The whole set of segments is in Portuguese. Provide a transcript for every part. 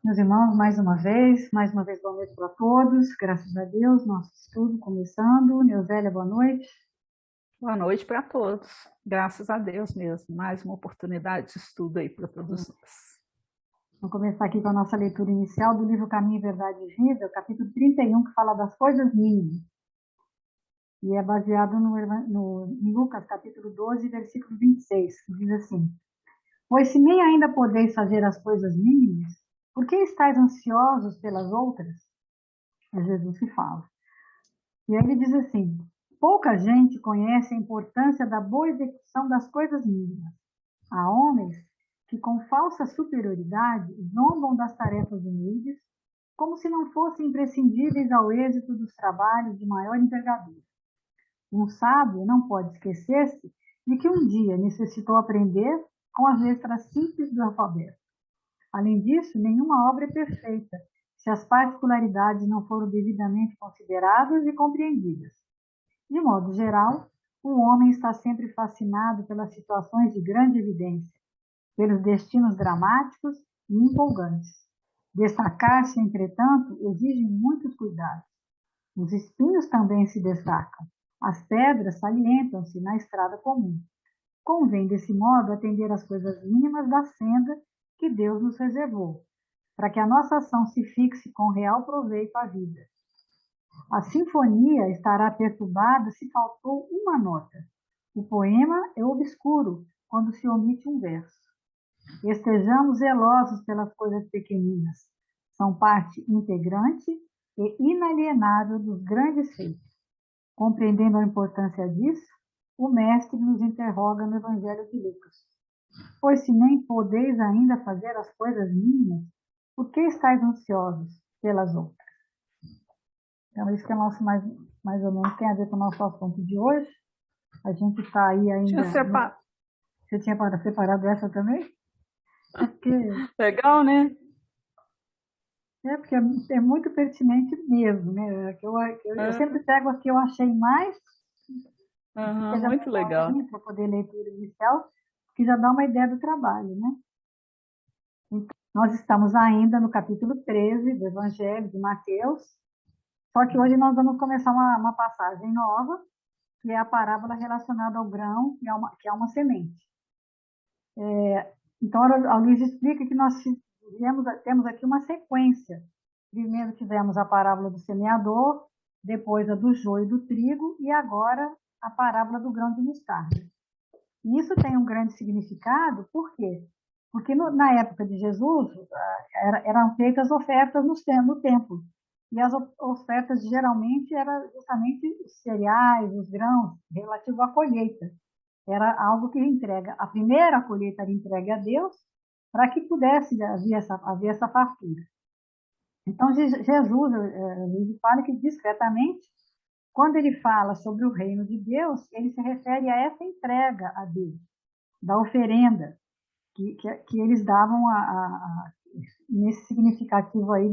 Meus irmãos, mais uma vez, boa noite para todos. Graças a Deus, nosso estudo começando. Neusélia, boa noite. Boa noite para todos. Graças a Deus mesmo. Mais uma oportunidade de estudo aí para todos nós. Vamos começar aqui com a nossa leitura inicial do livro Caminho, Verdade e Vida, o capítulo 31, que fala das coisas mínimas. E é baseado em Lucas, capítulo 12, versículo 26, que diz assim: Pois se nem ainda podeis fazer as coisas mínimas, por que estáis ansiosos pelas outras? É Jesus que fala. E aí ele diz assim: pouca gente conhece a importância da boa execução das coisas mínimas. Há homens que, com falsa superioridade, zombam das tarefas humildes, como se não fossem imprescindíveis ao êxito dos trabalhos de maior envergadura. Um sábio não pode esquecer-se de que um dia necessitou aprender com as letras simples do alfabeto. Além disso, nenhuma obra é perfeita se as particularidades não foram devidamente consideradas e compreendidas. De modo geral, o homem está sempre fascinado pelas situações de grande evidência, pelos destinos dramáticos e empolgantes. Destacar-se, entretanto, exige muitos cuidados. Os espinhos também se destacam. As pedras salientam-se na estrada comum. Convém, desse modo, atender às coisas mínimas da senda que Deus nos reservou, para que a nossa ação se fixe com real proveito à vida. A sinfonia estará perturbada se faltou uma nota. O poema é obscuro quando se omite um verso. Estejamos zelosos pelas coisas pequeninas. São parte integrante e inalienável dos grandes feitos. Compreendendo a importância disso, o mestre nos interroga no Evangelho de Lucas. Pois se nem podeis ainda fazer as coisas mínimas, por que estáis ansiosos pelas outras? Então, isso que é nosso mais ou menos tem a ver com o nosso assunto de hoje. A gente está aí ainda... Você tinha separado essa também? Legal, né? Porque é muito pertinente mesmo, né? Eu sempre pego a que eu achei mais, que seja Muito legal. para poder leitura inicial, que já dá uma ideia do trabalho, né? Então, nós estamos ainda no capítulo 13 do Evangelho de Mateus, só que hoje nós vamos começar uma passagem nova, que é a parábola relacionada ao grão, que é uma semente. Então, a Luísa explica que nós temos aqui uma sequência. Primeiro tivemos a parábola do semeador, depois a do joio e do trigo, e agora a parábola do grão de mostarda. E isso tem um grande significado, por quê? Porque na época de Jesus, eram feitas ofertas no templo. E as ofertas geralmente eram justamente os cereais, os grãos, relativo à colheita. Era algo que entrega. A primeira colheita era entregue a Deus para que pudesse haver essa fartura. Então, Jesus fala que discretamente, quando ele fala sobre o reino de Deus, ele se refere a essa entrega a Deus, da oferenda que eles davam nesse significativo aí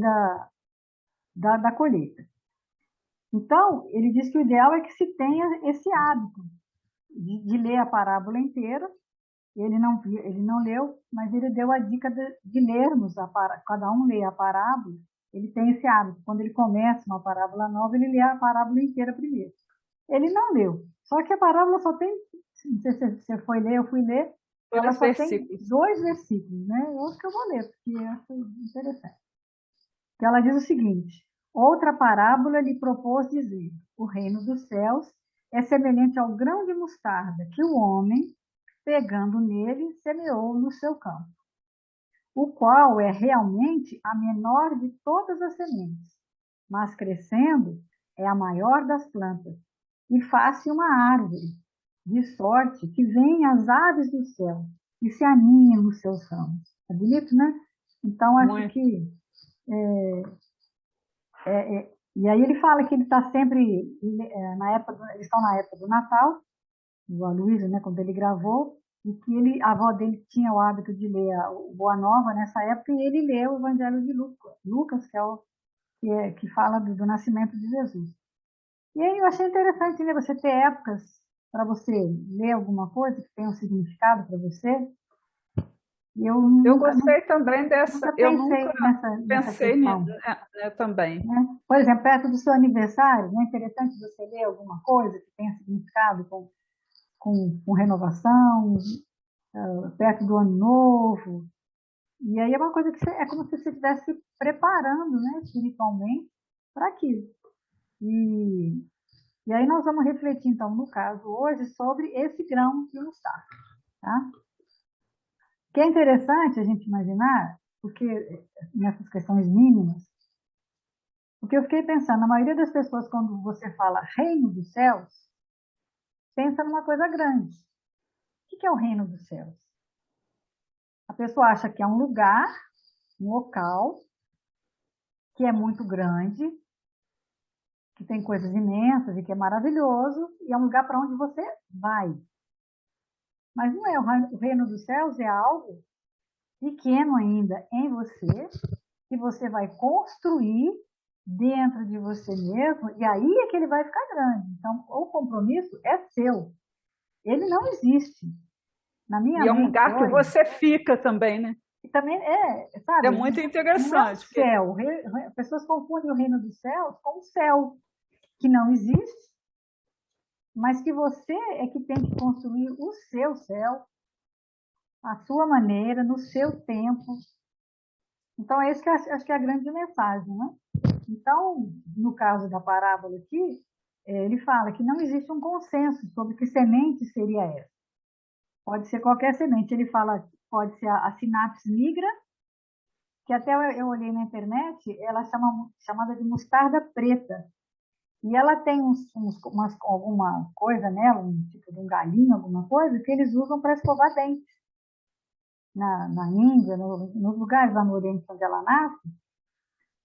da colheita. Então, ele diz que o ideal é que se tenha esse hábito de ler a parábola inteira. Ele não leu, mas ele deu a dica de lermos, cada um lê a parábola, ele tem esse hábito. Quando ele começa uma parábola nova, ele lê a parábola inteira primeiro. Ele não leu, só que a parábola só tem, não sei se você foi ler, eu fui ler, ela só tem 2 versículos, né? Eu acho que eu vou ler, porque eu acho interessante. Ela diz o seguinte: outra parábola lhe propôs dizer: o reino dos céus é semelhante ao grão de mostarda que o homem, pegando nele, semeou no seu campo, o qual é realmente a menor de todas as sementes, mas crescendo é a maior das plantas, e faz-se uma árvore, de sorte que vêm as aves do céu e se aninham nos seus ramos. É bonito, né? Então, acho que... e aí ele fala que ele está sempre, eles estão na época do Natal, o Aloysio, né, quando ele gravou, e que a avó dele tinha o hábito de ler o Boa Nova nessa época, e ele leu o Evangelho de Lucas, que fala do nascimento de Jesus. E aí eu achei interessante, né, você ter épocas para você ler alguma coisa que tenha um significado para você. Eu gostei também dessa. Eu nunca nessa questão. Também. Né? Por exemplo, perto do seu aniversário, não é interessante você ler alguma coisa que tenha significado com renovação, perto do ano novo. E aí é uma coisa que é como se você estivesse se preparando, né, espiritualmente para aquilo. E aí nós vamos refletir, então, no caso hoje, sobre esse grão de mostarda. Tá? Que é interessante a gente imaginar, porque nessas questões mínimas, porque eu fiquei pensando, a maioria das pessoas, quando você fala reino dos céus, pensa numa coisa grande. O que é o reino dos céus? A pessoa acha que é um lugar, um local, que é muito grande, que tem coisas imensas e que é maravilhoso, e é um lugar para onde você vai. Mas não é, o reino dos céus é algo pequeno ainda em você, que você vai construir dentro de você mesmo, e aí é que ele vai ficar grande. Então, o compromisso é seu. Ele não existe. Na minha mente, é um lugar hoje, que você fica também, né? E também sabe? É muito interessante. Não é o céu. Pessoas confundem o reino dos céus com o céu, que não existe, mas que você é que tem que construir o seu céu, a sua maneira, no seu tempo. Então, é isso que eu acho que é a grande mensagem, né? Então, no caso da parábola aqui, ele fala que não existe um consenso sobre que semente seria essa. Pode ser qualquer semente. Ele fala que pode ser a sinapse nigra, que até eu olhei na internet, ela é chamada de mostarda preta. E ela tem alguma coisa nela, um tipo de um galinho, alguma coisa, que eles usam para escovar dentes. Na Índia, nos lugares lá no Oriente onde ela nasce,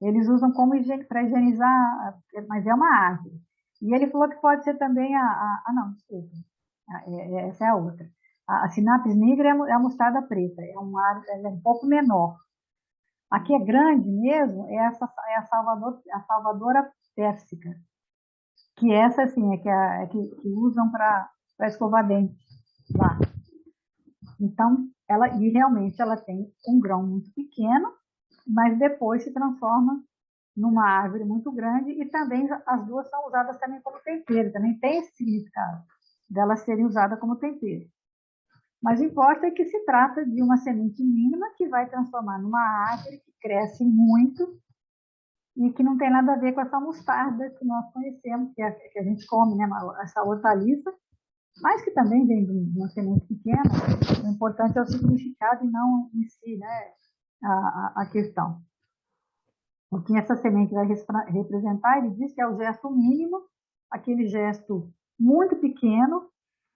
eles usam como para higienizar, mas é uma árvore. E ele falou que pode ser também não, desculpa, essa é a outra. A sinapis nigra é a mostarda preta, ela é um pouco menor. A que é grande mesmo é a salvadora pérsica, que essa assim é que usam para escovar dente lá. Então, realmente ela tem um grão muito pequeno, mas depois se transforma numa árvore muito grande, e também as duas são usadas também como tempero, também tem esse significado delas serem usadas como tempero. Mas o que importa é que se trata de uma semente mínima que vai transformar numa árvore que cresce muito e que não tem nada a ver com essa mostarda que nós conhecemos, que a gente come, né, essa hortaliça, mas que também vem de uma semente pequena. O importante é o significado e não em si, né, a questão. O que essa semente vai representar, ele diz que é o gesto mínimo, aquele gesto muito pequeno,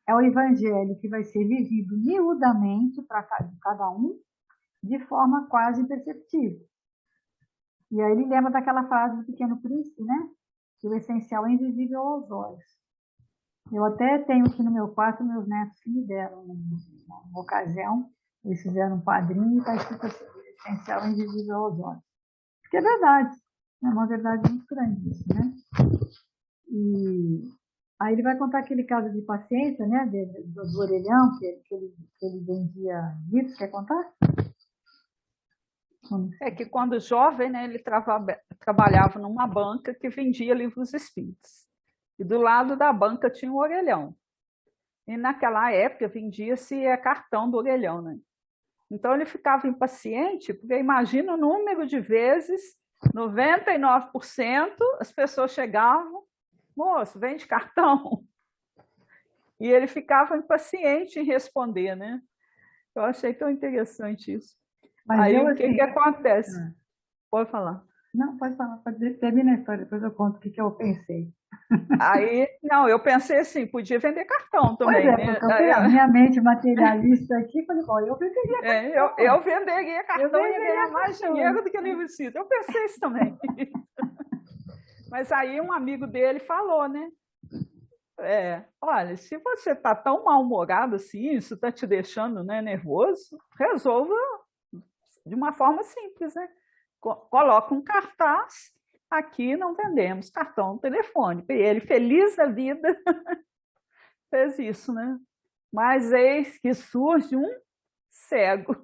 é o evangelho que vai ser vivido miudamente para cada um, de forma quase imperceptível. E aí ele lembra daquela frase do Pequeno Príncipe, né? Que o essencial é invisível aos olhos. Eu até tenho aqui no meu quarto meus netos que me deram, numa ocasião, eles fizeram um quadrinho e está escrito assim: o essencial é invisível aos olhos. Porque é verdade, é uma verdade muito grande isso, né? E aí ele vai contar aquele caso de paciência, né, do orelhão, que ele vendia livros. Quer contar? É que quando jovem, né, ele trabalhava numa banca que vendia livros espíritas. E do lado da banca tinha um orelhão. E naquela época vendia-se cartão do orelhão, né? Então ele ficava impaciente, porque imagina o número de vezes, 99% as pessoas chegavam: moço, vende cartão? E ele ficava impaciente em responder, né? Eu achei tão interessante isso. Mas aí o que acontece? Pode falar. Não, pode falar, termina a história, depois eu conto o que eu pensei. Aí, não, eu pensei assim, podia vender cartão também. Pois é, né? A minha mente materialista aqui, falei, bom, eu venderia cartão. Eu venderia cartão e ia ganhar mais dinheiro do que livro espírita. Eu pensei isso também. Mas aí um amigo dele falou, né? Olha, se você está tão mal-humorado assim, isso está te deixando, né, nervoso, resolva de uma forma simples, né? Coloca um cartaz: aqui não vendemos cartão telefônico. E ele, feliz da vida, fez isso, né? Mas eis que surge um cego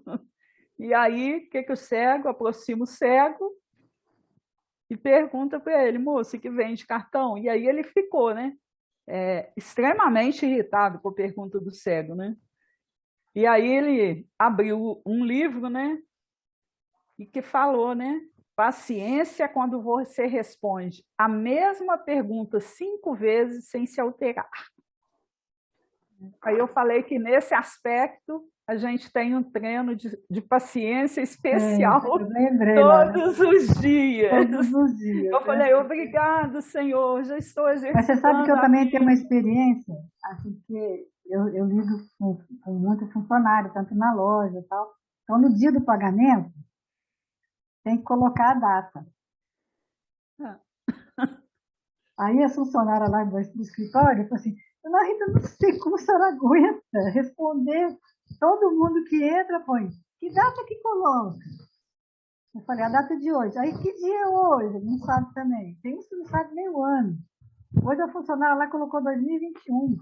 E aí, o que o cego, aproxima o cego e pergunta para ele, moço, que vende cartão? E aí ele ficou, né? Extremamente irritado com a pergunta do cego, né? E aí ele abriu um livro, né? E que falou, né? Paciência quando você responde a mesma pergunta 5 vezes sem se alterar. Aí eu falei que nesse aspecto a gente tem um treino de paciência especial eu lembrei lá, né? todos os dias. Todos os dias. Eu falei, obrigado, Senhor, já estou Mas você sabe que exercitando eu a também tenho uma minha. experiência, assim, que eu lido com muitos funcionários, tanto na loja e tal. Então, no dia do pagamento, tem que colocar a data. Aí a funcionária lá do escritório falou assim, Dona Rita, não sei como a senhora aguenta responder. Todo mundo que entra põe, que data que coloca? Eu falei, a data de hoje. Aí, que dia é hoje? Não sabe também. Tem uns que não sabe nem o ano. Hoje a funcionária lá colocou 2021.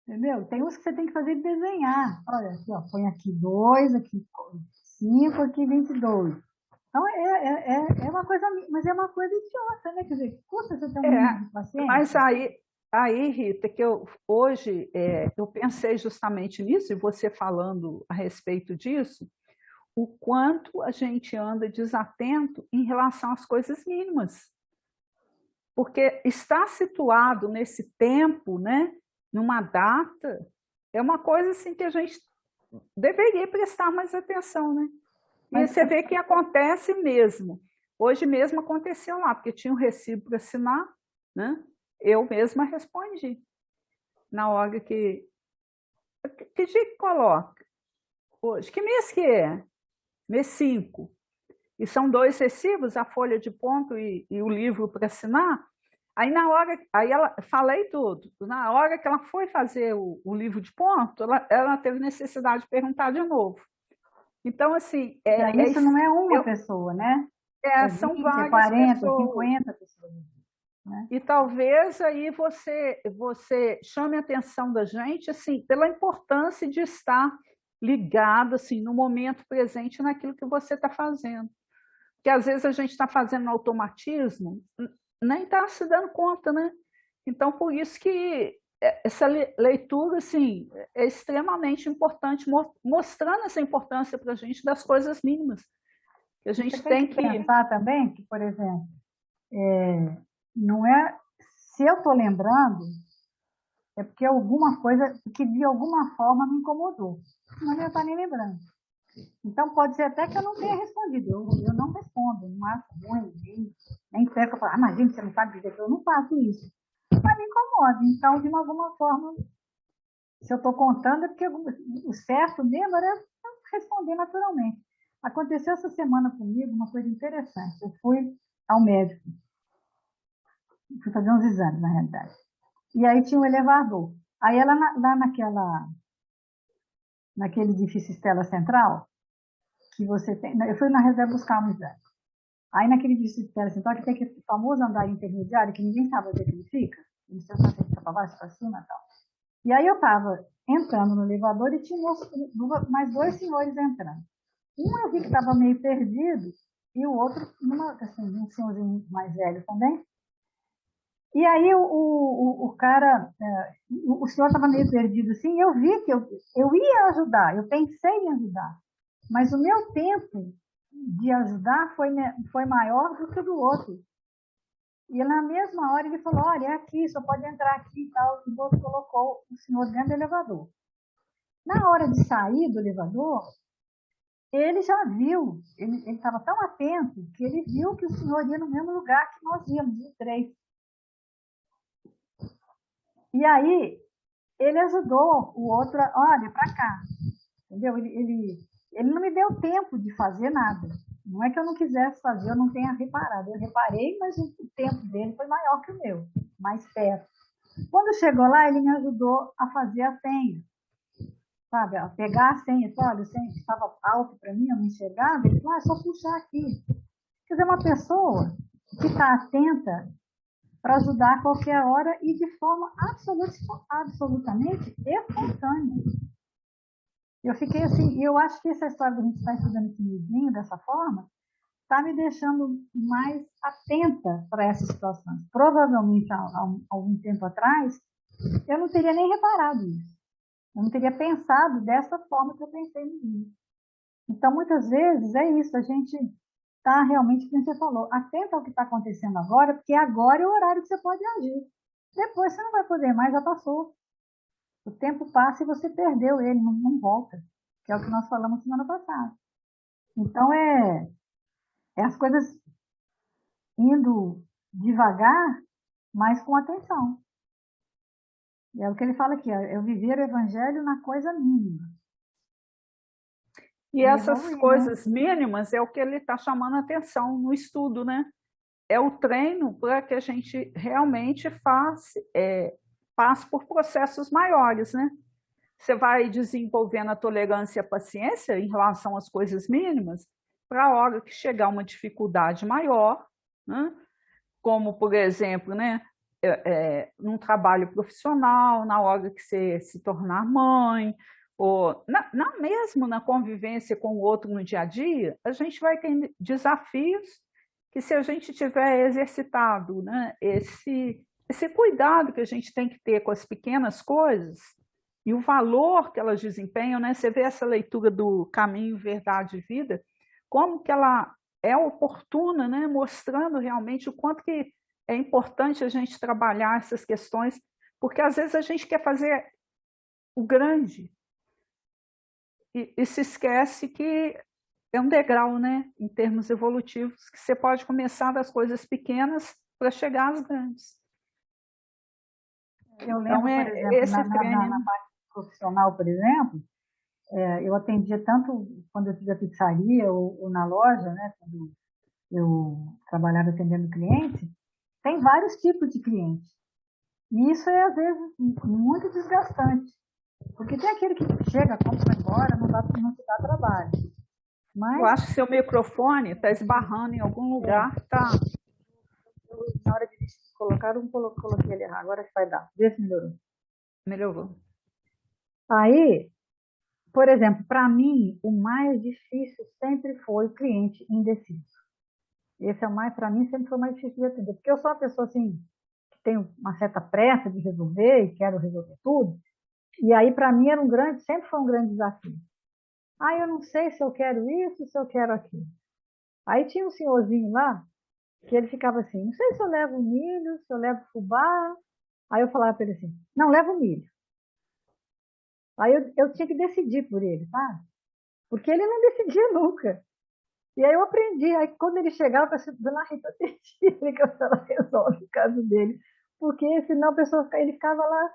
Entendeu? Tem uns que você tem que fazer desenhar. Olha, aqui, ó, põe aqui 2, aqui 5, aqui 22. Então, é uma coisa, mas é uma coisa idiota, né? Quer dizer, custa você ter um mínimo de paciência? Mas aí, Rita, que hoje eu pensei justamente nisso, e você falando a respeito disso, o quanto a gente anda desatento em relação às coisas mínimas. Porque estar situado nesse tempo, né, numa data, é uma coisa assim que a gente deveria prestar mais atenção, né? E você vê que acontece mesmo. Hoje mesmo aconteceu lá, porque tinha um recibo para assinar, né? Eu mesma respondi. Na hora que dia que coloca? Hoje. Que mês que é? Mês 5. E são 2 recibos, a folha de ponto e o livro para assinar. Aí na hora, aí ela falei tudo. Na hora que ela foi fazer o livro de ponto, ela teve necessidade de perguntar de novo. Então, assim. Isso não é uma pessoa, né? São 20, várias 40, pessoas. 50 pessoas. Né? E talvez aí você chame a atenção da gente assim, pela importância de estar ligado assim, no momento presente naquilo que você está fazendo. Porque às vezes a gente está fazendo automatismo, nem está se dando conta, né? Então, por isso que essa leitura assim, é extremamente importante, mostrando essa importância para a gente das coisas mínimas. Que a gente você tem que pensar também que, por exemplo, não é, se eu estou lembrando, é porque alguma coisa, que de alguma forma me incomodou. Não eu estar nem lembrando. Então, pode ser até que eu não tenha respondido. Eu não respondo, não acho ruim, nem perco. Eu falo, imagina, você não sabe dizer que eu não faço isso. Mas me incomoda. Então, de alguma forma, se eu estou contando, é porque o certo mesmo era responder naturalmente. Aconteceu essa semana comigo uma coisa interessante. Eu fui ao médico. Fui fazer uns exames, na realidade. E aí tinha um elevador. Aí ela lá naquele edifício Estela Central, que você tem. Eu fui na reserva buscar um exame. Aí naquele edifício Estela Central, que tem aquele famoso andar intermediário, que ninguém sabe onde é que ele fica. Não sei se fica para baixo, para cima e tal. E aí eu estava entrando no elevador e tinha mais 2 senhores entrando. Um eu vi que estava meio perdido, e o outro, assim, um senhorzinho mais velho também. E aí o cara, o senhor estava meio perdido assim, eu vi que eu ia ajudar, eu pensei em ajudar, mas o meu tempo de ajudar foi maior do que o do outro. E na mesma hora ele falou, olha, é aqui, só pode entrar aqui e tal, e o outro colocou o senhor dentro do elevador. Na hora de sair do elevador, ele já viu, ele estava tão atento, que ele viu que o senhor ia no mesmo lugar que nós íamos, os 3. E aí, ele ajudou o outro, olha, para cá, entendeu? Ele não me deu tempo de fazer nada. Não é que eu não quisesse fazer, eu não tenha reparado. Eu reparei, mas o tempo dele foi maior que o meu, mais perto. Quando chegou lá, ele me ajudou a fazer a senha, sabe? A pegar a senha. Olha, a senha estava alto para mim, eu não enxergava. Ele falou, é só puxar aqui. Quer dizer, uma pessoa que está atenta para ajudar a qualquer hora e de forma absolutamente espontânea. Eu fiquei assim, e eu acho que essa história da gente estar estudando esse livrinho dessa forma está me deixando mais atenta para essas situações. Provavelmente, há algum tempo atrás, eu não teria nem reparado isso. Eu não teria pensado dessa forma que eu pensei no livro. Então, muitas vezes, é isso, a gente está realmente, como você falou, atento ao que está acontecendo agora, porque agora é o horário que você pode agir. Depois você não vai poder mais, já passou. O tempo passa e você perdeu ele, não volta, que é o que nós falamos semana passada. Então, é as coisas indo devagar, mas com atenção. É o que ele fala aqui, é viver o evangelho na coisa mínima. E essas Evoluir, né? coisas mínimas é o que ele está chamando a atenção no estudo, né? É o treino para que a gente realmente passe por processos maiores, né? Você vai desenvolvendo a tolerância e a paciência em relação às coisas mínimas, para a hora que chegar uma dificuldade maior, né? Como, por exemplo, né, num trabalho profissional, na hora que você se tornar mãe, ou mesmo na convivência com o outro no dia a dia, a gente vai ter desafios que, se a gente tiver exercitado, né, esse cuidado que a gente tem que ter com as pequenas coisas e o valor que elas desempenham, né? Você vê essa leitura do Caminho, Verdade e Vida, como que ela é oportuna, né? Mostrando realmente o quanto que é importante a gente trabalhar essas questões, porque às vezes a gente quer fazer o grande e se esquece que é um degrau, né? Em termos evolutivos, que você pode começar das coisas pequenas para chegar às grandes. Eu Então, lembro, por é exemplo, esse na treino. parte profissional, por exemplo, eu atendia tanto quando eu fiz a pizzaria ou na loja, né, quando eu trabalhava atendendo cliente, tem vários tipos de cliente. E isso é, às vezes, muito desgastante. Porque tem aquele que chega, compra e vai embora, não te dá trabalho. Eu Mas, acho que seu microfone está esbarrando em algum lugar, tá? na hora de colocar, eu coloquei ele errado. Agora que vai dar. Vê se melhorou. Melhorou. Aí, por exemplo, para mim, o mais difícil sempre foi o cliente indeciso. Esse é o mais, para mim, sempre foi o mais difícil de atender. Porque eu sou uma pessoa assim, que tem uma certa pressa de resolver e quero resolver tudo. E aí, para mim, sempre foi um grande desafio. Ah, eu não sei se eu quero isso, se eu quero aquilo. Aí tinha um senhorzinho lá, que ele ficava assim, não sei se eu levo milho, se eu levo fubá. Aí eu falava para ele assim, não, leva o milho. Aí eu tinha que decidir por ele, sabe? Porque ele não decidia nunca. E aí eu aprendi. Aí quando ele chegava, eu pensei, dona Rita, decide que a senhora resolve o caso dele. Porque senão a pessoa, ele ficava lá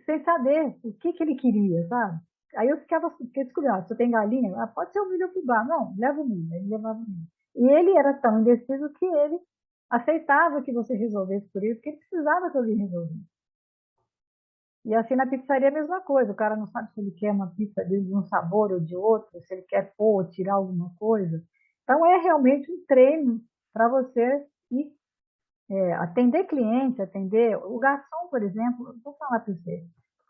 sem saber o que ele queria, sabe? Aí eu fiquei descuriosa. Se tem galinha, ah, pode ser o milho ou fubá. Não, leva o milho. Ele levava o milho. E ele era tão indeciso que ele aceitava que você resolvesse por isso, porque ele precisava que alguém resolvesse. E assim na pizzaria é a mesma coisa. O cara não sabe se ele quer uma pizza de um sabor ou de outro, se ele quer pôr ou tirar alguma coisa. Então é realmente um treino para você ir, atender cliente, atender o garçom, por exemplo. Vou falar para você,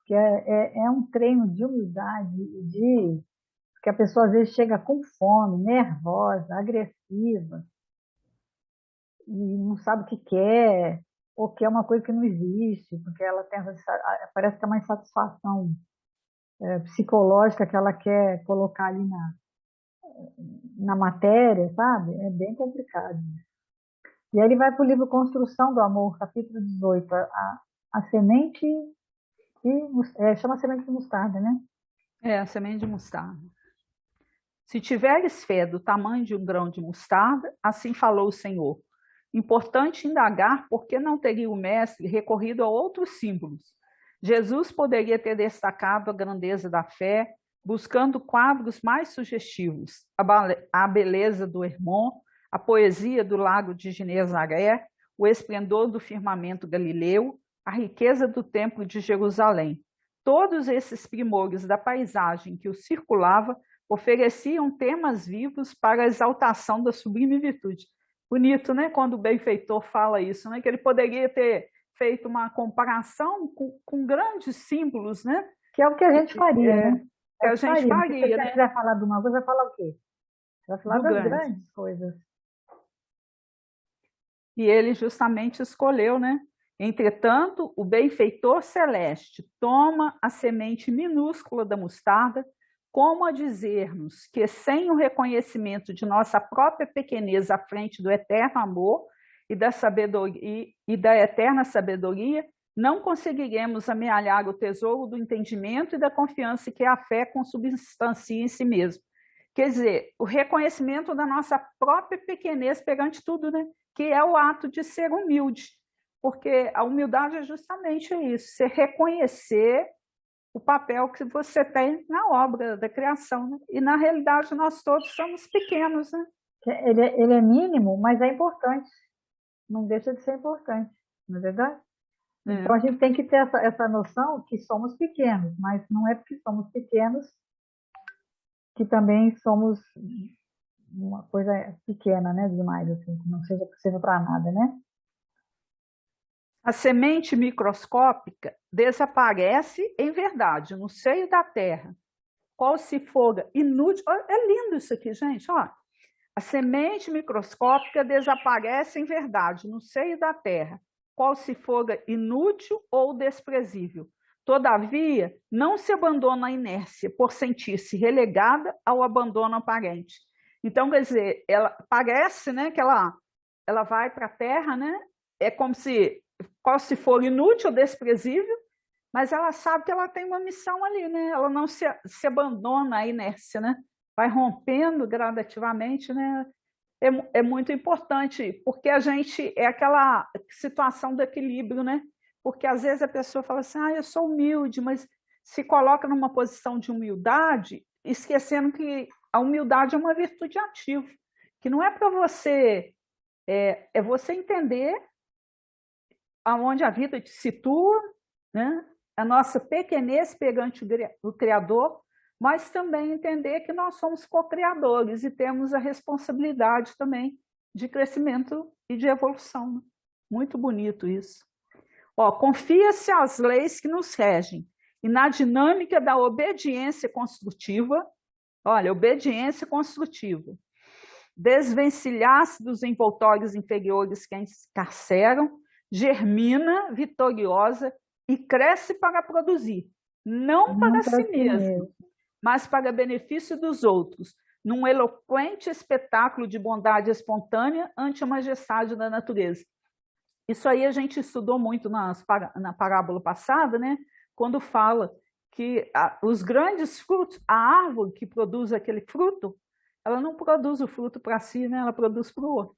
que é um treino de humildade, de que a pessoa às vezes chega com fome, nervosa, agressiva e não sabe o que quer, ou quer uma coisa que não existe, porque ela tem, parece que é uma insatisfação psicológica que ela quer colocar ali na matéria, sabe? É bem complicado. E aí ele vai para o livro Construção do Amor, capítulo 18, a semente chama semente de mostarda, né? Semente de mostarda. Se tiveres fé do tamanho de um grão de mostarda, assim falou o Senhor. Importante indagar por que não teria o mestre recorrido a outros símbolos. Jesus poderia ter destacado a grandeza da fé, buscando quadros mais sugestivos, a beleza do Hermon, a poesia do lago de Genezaré, o esplendor do firmamento galileu, a riqueza do templo de Jerusalém. Todos esses primores da paisagem que o circulava ofereciam temas vivos para a exaltação da sublime virtude. Bonito, né? Quando o benfeitor fala isso, né? Que ele poderia ter feito uma comparação com grandes símbolos, né? Que é o que a gente faria, né? que a gente Mas se faria, você né? quiser falar de uma coisa, vai falar o quê? Vai falar Do das grande. grandes coisas. E ele justamente escolheu, né? Entretanto, o benfeitor celeste toma a semente minúscula da mostarda, como a dizer-nos que sem o reconhecimento de nossa própria pequenez à frente do eterno amor e da eterna sabedoria, não conseguiremos amealhar o tesouro do entendimento e da confiança que a fé consubstancia em si mesmo. Quer dizer, o reconhecimento da nossa própria pequenez perante tudo, né? Que é o ato de ser humilde, porque a humildade é justamente isso, você reconhecer o papel que você tem na obra da criação, né? E na realidade nós todos somos pequenos, né? Ele é mínimo, mas é importante. Não deixa de ser importante, não é verdade? Então a É. gente tem que ter essa noção que somos pequenos, mas não é porque somos pequenos que também somos uma coisa pequena, né? Demais, assim, que não seja possível para nada, né? A semente microscópica desaparece em verdade no seio da terra, qual se for inútil. É lindo isso aqui, gente. Ó. A semente microscópica desaparece em verdade no seio da terra, qual se for inútil ou desprezível. Todavia, não se abandona à inércia por sentir-se relegada ao abandono aparente. Então, quer dizer, ela parece, né, que ela vai para a terra, né? É como se qual se for inútil ou desprezível, mas ela sabe que ela tem uma missão ali, né? Ela não se abandona à inércia, né? Vai rompendo gradativamente, né? É muito importante, porque a gente é aquela situação do equilíbrio, né? Porque às vezes a pessoa fala assim, eu sou humilde, mas se coloca numa posição de humildade, esquecendo que a humildade é uma virtude ativa, que não é para você, é você entender aonde a vida te situa, né? A nossa pequenez perante o Criador, mas também entender que nós somos co-criadores e temos a responsabilidade também de crescimento e de evolução. Né? Muito bonito isso. Ó, confia-se às leis que nos regem e na dinâmica da obediência construtiva, olha, obediência construtiva, desvencilhar-se dos envoltórios inferiores que a encarceram, germina vitoriosa e cresce para produzir, não Não para para si si mesma, mesmo. mas para benefício dos outros, num eloquente espetáculo de bondade espontânea ante a majestade da natureza. Isso aí a gente estudou muito na parábola passada, né? Quando fala que os grandes frutos, a árvore que produz aquele fruto, ela não produz o fruto para si, né? Ela produz para o outro.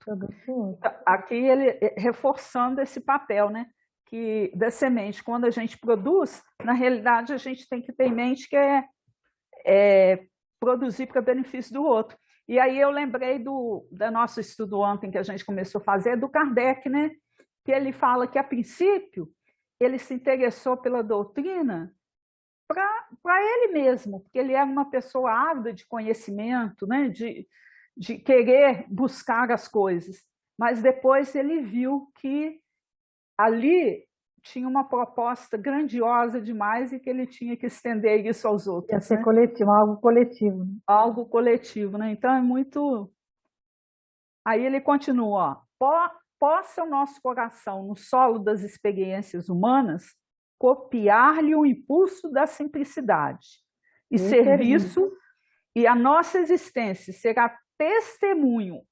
Aqui ele reforçando esse papel, né? Que da semente, quando a gente produz, na realidade a gente tem que ter em mente que é produzir para benefício do outro. E aí eu lembrei do nosso estudo ontem que a gente começou a fazer, do Kardec, né? Que ele fala que, a princípio, ele se interessou pela doutrina para ele mesmo, porque ele era uma pessoa ávida de conhecimento, né? de querer buscar as coisas. Mas depois ele viu que ali tinha uma proposta grandiosa demais e que ele tinha que estender isso aos Ia outros, ser né? coletivo, algo coletivo. Né? Algo coletivo, né? Então é muito. Aí ele continua, ó, possa o nosso coração, no solo das experiências humanas, copiar-lhe o impulso da simplicidade e E servir. serviço, e a nossa existência será testemunho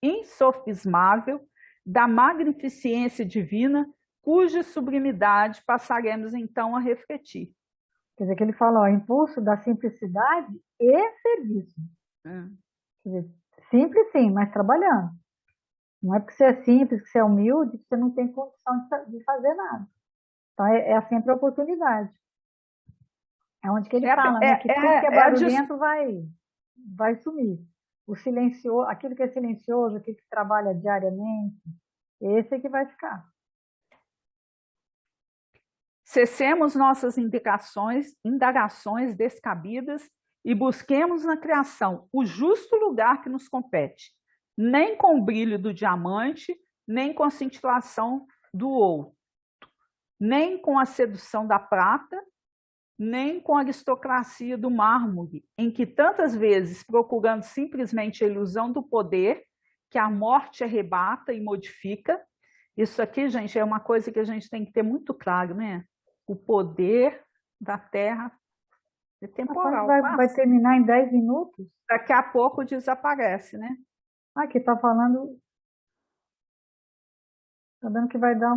insofismável da magnificência divina, cuja sublimidade passaremos então a refletir. Quer dizer, que ele fala, ó, impulso da simplicidade e serviço. Quer dizer, simples sim, mas trabalhando. Não é porque você é simples, que você é humilde, que você não tem condição de fazer nada. Então, é sempre a oportunidade. É onde que ele fala, né? Que tudo que é barulhento vai sumir. O silencioso, aquilo que é silencioso, aquilo que trabalha diariamente, esse é que vai ficar. Cessemos nossas indagações descabidas e busquemos na criação o justo lugar que nos compete, nem com o brilho do diamante, nem com a cintilação do ouro, nem com a sedução da prata, nem com a aristocracia do mármore, em que tantas vezes, procurando simplesmente a ilusão do poder, que a morte arrebata e modifica. Isso aqui, gente, é uma coisa que a gente tem que ter muito claro, né? O poder da Terra é Rapaz, temporal, vai passa. terminar em 10 minutos? Daqui a pouco desaparece, né? Aqui está falando, está dando que vai dar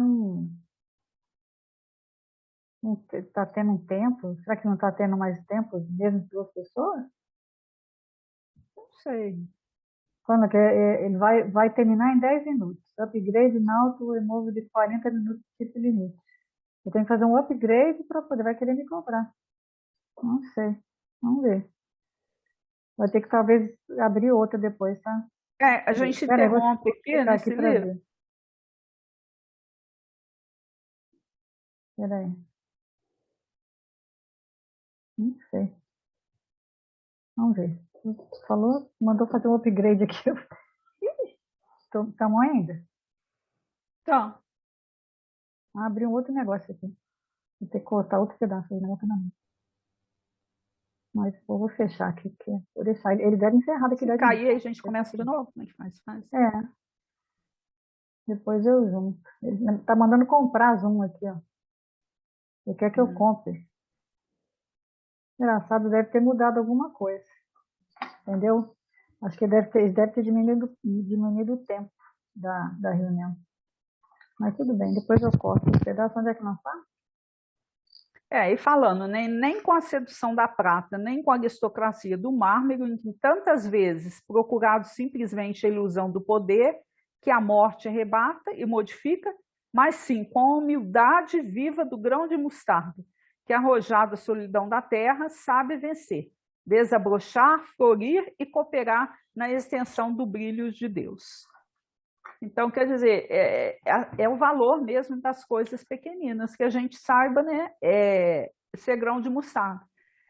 tá tendo um tempo. Será que não está tendo mais tempo, mesmo de 2 pessoas? Não sei. Quando que ele vai terminar em 10 minutos. Upgrade now to remove de 40 minutos tipo limite. Eu tenho que fazer um upgrade para poder, vai querer me cobrar. Não sei. Vamos ver. Vai ter que talvez abrir outra depois, tá? É, a gente Peraí, vou interrompe aqui clicar aqui nesse para livro. ver. Peraí. Não sei. Vamos ver. Falou, mandou fazer um upgrade aqui. Estamos ainda. Então, Abrir um outro negócio aqui. Vou ter que cortar outro pedaço aí na outra mão. Mas eu vou fechar aqui, porque vou deixar. Ele deve encerrar daqui se 10 minutos. cair, a gente começa de novo. Como é que faz? É, depois eu junto. Ele tá mandando comprar Zoom aqui, ó. Ele quer que eu compre. Engraçado, deve ter mudado alguma coisa. Entendeu? Acho que deve ter diminuído o tempo da reunião. Mas tudo bem, depois eu corto esse pedaço. Onde é que nós está? E falando, né, nem com a sedução da prata, nem com a aristocracia do mármore, em que tantas vezes procurado simplesmente a ilusão do poder, que a morte arrebata e modifica, mas sim com a humildade viva do grão de mostarda, que arrojada a solidão da terra sabe vencer, desabrochar, florir e cooperar na extensão do brilho de Deus. Então, quer dizer, é o valor mesmo das coisas pequeninas, que a gente saiba, né, ser grão de mostarda.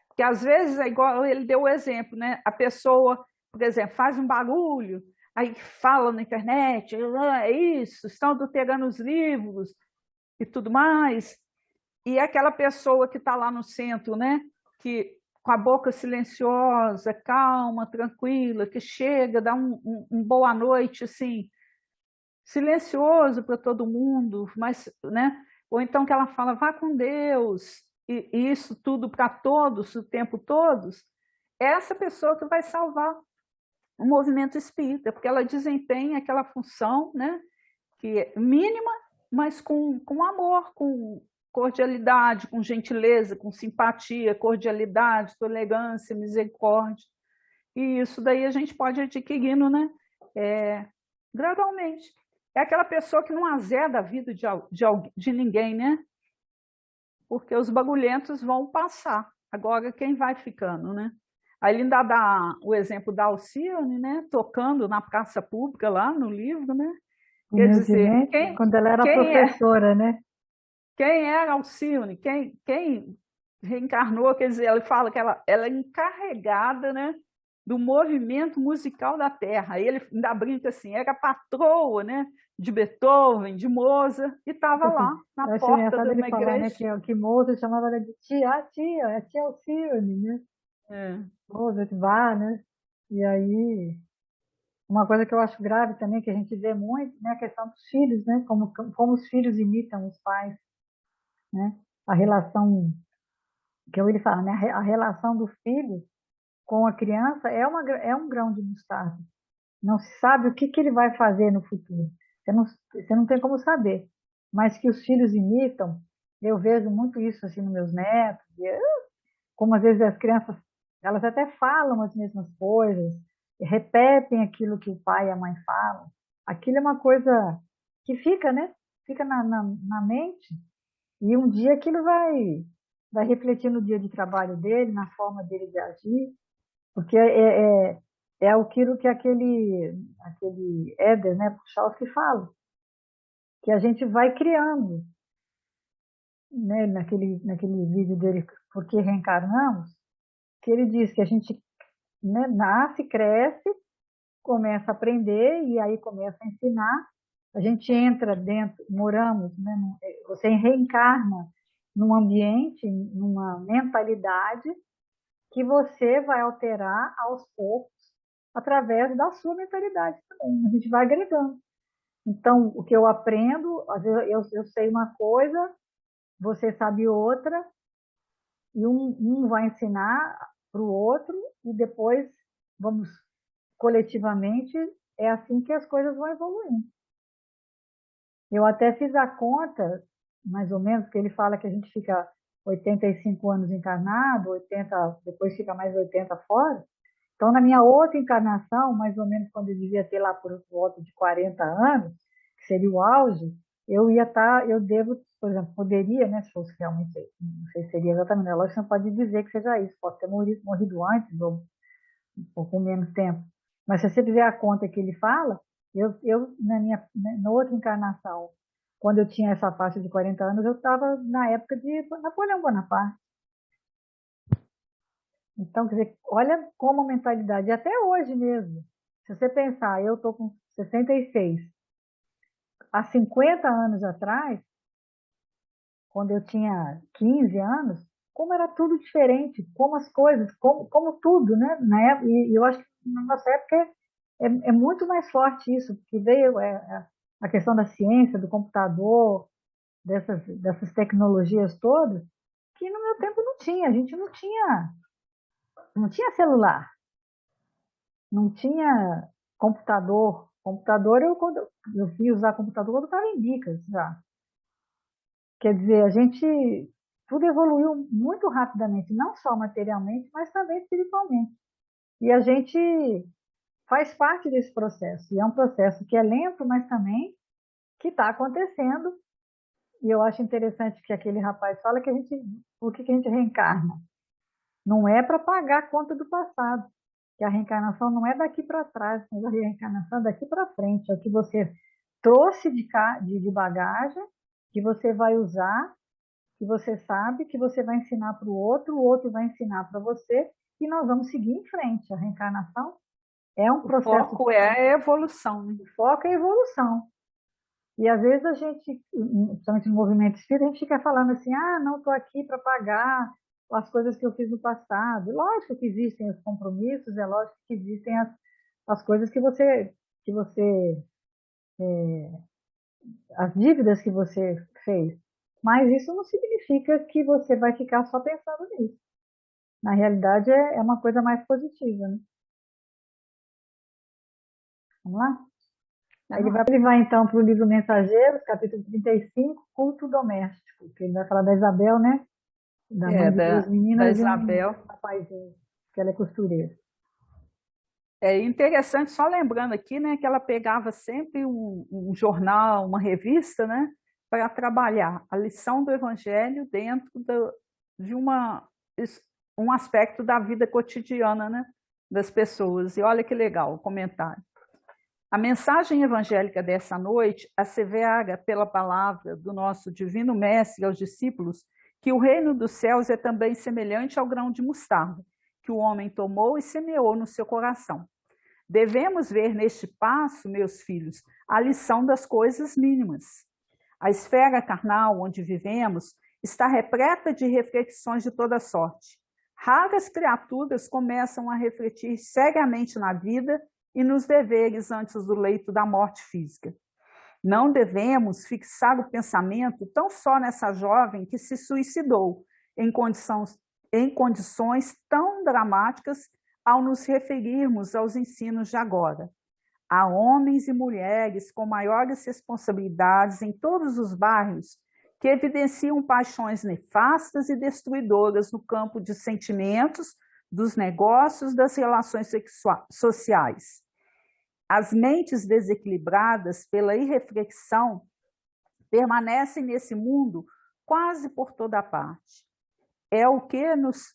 Porque às vezes é igual ele deu o exemplo, né? A pessoa, por exemplo, faz um barulho, aí fala na internet, é isso, estão adulterando os livros e tudo mais. E aquela pessoa que está lá no centro, né, que com a boca silenciosa, calma, tranquila, que chega, dá um boa noite, assim, silencioso para todo mundo, mas, né? Ou então que ela fala, vá com Deus, e isso tudo para todos, o tempo todos, é essa pessoa que vai salvar o movimento espírita, porque ela desempenha aquela função, né, que é mínima, mas com amor, com cordialidade, com gentileza, com simpatia, cordialidade, tolerância, misericórdia. E isso daí a gente pode adquirindo, né, gradualmente. É aquela pessoa que não azeda a vida de ninguém, né? Porque os bagulhentos vão passar. Agora, quem vai ficando, né? Aí ele ainda dá o exemplo da Alcione, né? Tocando na praça pública lá no livro, né? Quer dizer, Humildemente, quando ela era quem é, professora, né? quem é Alcione? Quem reencarnou? Quer dizer, ele fala que ela é encarregada, né, do movimento musical da Terra. Aí ele ainda brinca assim, era patroa, né, de Beethoven, de Mozart, e estava Assim, lá na eu achei porta engraçado de ele uma falar, né, igreja. que Mozart chamava ela de tia, é tia Alcione, né? É. Mozart, vá, né? E aí, uma coisa que eu acho grave também, que a gente vê muito, né, a questão dos filhos, né? Como os filhos imitam os pais, né? A relação, que ele fala, né? A relação do filho com a criança é um grão de mostarda. Não se sabe o que ele vai fazer no futuro. Você não tem como saber. Mas que os filhos imitam, eu vejo muito isso assim nos meus netos, como às vezes as crianças, elas até falam as mesmas coisas, repetem aquilo que o pai e a mãe falam. Aquilo é uma coisa que fica, né? Fica na mente, e um dia aquilo vai refletir no dia de trabalho dele, na forma dele de agir, porque é aquilo que aquele Éder, né, Puchalski fala, que a gente vai criando, né, naquele vídeo dele, Por que Reencarnamos, que ele diz que a gente, né, nasce, cresce, começa a aprender e aí começa a ensinar. A gente entra dentro, moramos, né, você reencarna num ambiente, numa mentalidade que você vai alterar aos poucos através da sua mentalidade também. A gente vai agregando. Então, o que eu aprendo, às vezes eu sei uma coisa, você sabe outra, e um vai ensinar para o outro, e depois vamos coletivamente, é assim que as coisas vão evoluindo. Eu até fiz a conta, mais ou menos, que ele fala que a gente fica 85 anos encarnado, 80, depois fica mais 80 fora. Então, na minha outra encarnação, mais ou menos quando eu devia ter lá por volta de 40 anos, que seria o auge, eu ia estar, eu devo, por exemplo, poderia, né, se fosse realmente, não sei se seria exatamente, lógico que não pode dizer que seja isso, pode ter morrido antes ou com menos tempo. Mas se você fizer a conta que ele fala, eu na outra encarnação, quando eu tinha essa faixa de 40 anos, eu estava na época de Napoleão Bonaparte. Então, quer dizer, olha como a mentalidade, e até hoje mesmo, se você pensar, eu estou com 66, há 50 anos atrás, quando eu tinha 15 anos, como era tudo diferente, como as coisas, como tudo, né? E eu acho que na nossa época é muito mais forte isso, porque veio a questão da ciência, do computador, dessas tecnologias todas, que no meu tempo não tinha, a gente não tinha celular, não tinha computador. Computador, quando eu fui usar computador, quando eu estava em Bicas já. Quer dizer, a gente, tudo evoluiu muito rapidamente, não só materialmente, mas também espiritualmente. E a gente faz parte desse processo. E é um processo que é lento, mas também que está acontecendo. E eu acho interessante que aquele rapaz fala que por que a gente reencarna? Não é para pagar a conta do passado, que a reencarnação não é daqui para trás, mas a reencarnação é daqui para frente. É o que você trouxe de bagagem, que você vai usar, que você sabe, que você vai ensinar para o outro vai ensinar para você, e nós vamos seguir em frente. A reencarnação é um processo. O foco é a evolução, né? O foco é a evolução. E às vezes a gente, principalmente no movimento espírita, a gente fica falando assim, não estou aqui para pagar as coisas que eu fiz no passado. Lógico que existem os compromissos, é lógico que existem as coisas as dívidas que você fez. Mas isso não significa que você vai ficar só pensando nisso. Na realidade, é uma coisa mais positiva, né? Vamos lá? Ele vai então para o livro Mensageiros, capítulo 35, culto doméstico, que ele vai falar da Isabel, né? Da mãe de duas Da meninas e Isabel. um rapazinho, que ela é costureira. É interessante, só lembrando aqui, né, que ela pegava sempre um jornal, uma revista, né, para trabalhar a lição do Evangelho dentro de um aspecto da vida cotidiana, né, das pessoas. E olha que legal o comentário. A mensagem evangélica dessa noite assevera pela palavra do nosso divino mestre aos discípulos que o reino dos céus é também semelhante ao grão de mostarda, que o homem tomou e semeou no seu coração. Devemos ver neste passo, meus filhos, a lição das coisas mínimas. A esfera carnal onde vivemos está repleta de reflexões de toda sorte. Raras criaturas começam a refletir seriamente na vida e nos deveres antes do leito da morte física. Não devemos fixar o pensamento tão só nessa jovem que se suicidou em condições tão dramáticas ao nos referirmos aos ensinos de agora. Há homens e mulheres com maiores responsabilidades em todos os bairros que evidenciam paixões nefastas e destruidoras no campo de sentimentos, dos negócios, das relações sociais. As mentes desequilibradas pela irreflexão permanecem nesse mundo quase por toda parte. É o que nos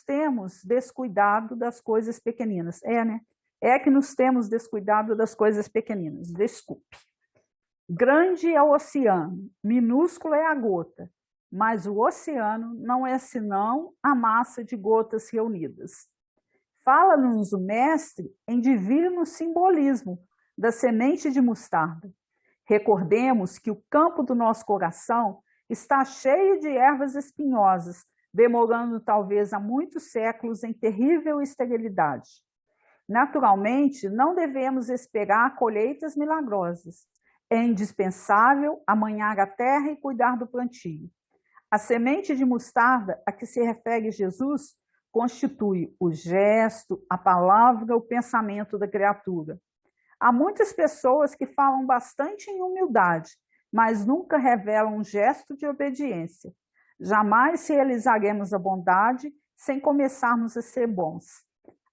temos descuidado das coisas pequeninas. Né? É que nos temos descuidado das coisas pequeninas. Desculpe. Grande é o oceano, minúscula é a gota, mas o oceano não é senão a massa de gotas reunidas. Fala-nos o mestre em divino simbolismo da semente de mostarda. Recordemos que o campo do nosso coração está cheio de ervas espinhosas, demorando talvez há muitos séculos em terrível esterilidade. Naturalmente, não devemos esperar colheitas milagrosas. É indispensável amanhar a terra e cuidar do plantio. A semente de mostarda a que se refere Jesus constitui o gesto, a palavra, o pensamento da criatura. Há muitas pessoas que falam bastante em humildade, mas nunca revelam um gesto de obediência. Jamais realizaremos a bondade sem começarmos a ser bons.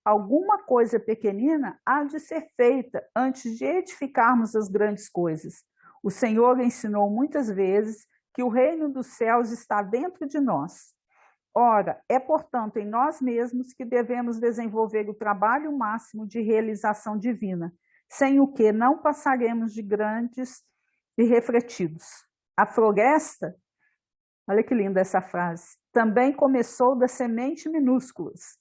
Alguma coisa pequenina há de ser feita antes de edificarmos as grandes coisas. O Senhor ensinou muitas vezes que o reino dos céus está dentro de nós. Ora, é, portanto, em nós mesmos que devemos desenvolver o trabalho máximo de realização divina, sem o que não passaremos de grandes e refletidos. A floresta, olha que linda essa frase, também começou das sementes minúsculas.